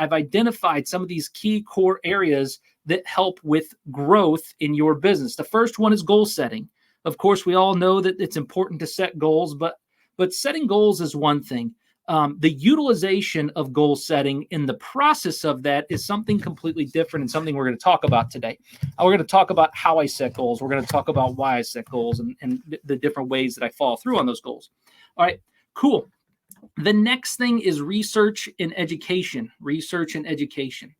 I've identified some of these key core areas that help with growth in your business. The first one is goal setting. Of course, we all know that it's important to set goals, but setting goals is one thing. The utilization of goal setting in the process of that is something completely different and something we're going to talk about today. We're going to talk about how I set goals. We're going to talk about why I set goals and the different ways that I follow through on those goals. All right, cool. The next thing is research and education. Research and education.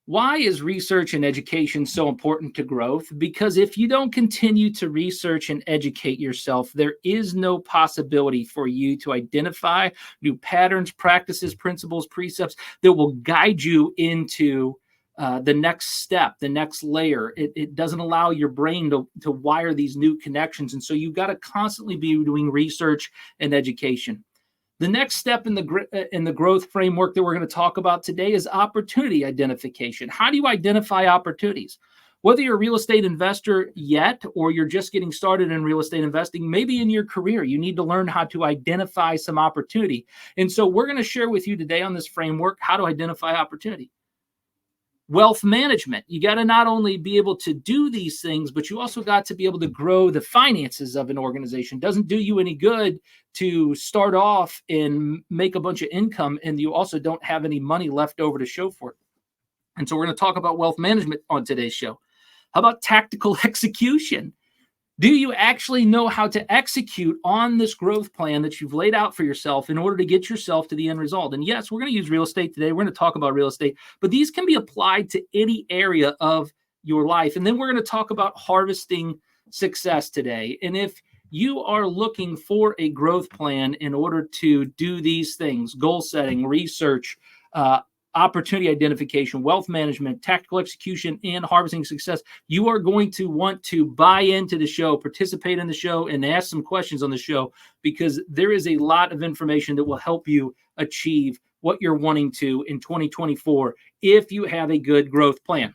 Why is research and education so important to growth? Because if you don't continue to research and educate yourself, there is no possibility for you to identify new patterns, practices, principles, precepts that will guide you into the next step, the next layer. It doesn't allow your brain to wire these new connections. And so you've got to constantly be doing research and education. The next step in the growth framework that we're going to talk about today is opportunity identification. How do you identify opportunities? Whether you're a real estate investor yet, or you're just getting started in real estate investing, maybe in your career, you need to learn how to identify some opportunity. And so we're going to share with you today on this framework how to identify opportunity. Wealth management. You got to not only be able to do these things, but you also got to be able to grow the finances of an organization. Doesn't do you any good to start off and make a bunch of income and you also don't have any money left over to show for it. And so we're going to talk about wealth management on today's show. How about tactical execution? Do you actually know how to execute on this growth plan that you've laid out for yourself in order to get yourself to the end result? And yes, we're going to use real estate today. We're going to talk about real estate, but these can be applied to any area of your life. And then we're going to talk about harvesting success today. And if you are looking for a growth plan in order to do these things, goal setting, research, opportunity identification, wealth management, tactical execution, and harvesting success, you are going to want to buy into the show, participate in the show, and ask some questions on the show, because there is a lot of information that will help you achieve what you're wanting to in 2024 if you have a good growth plan.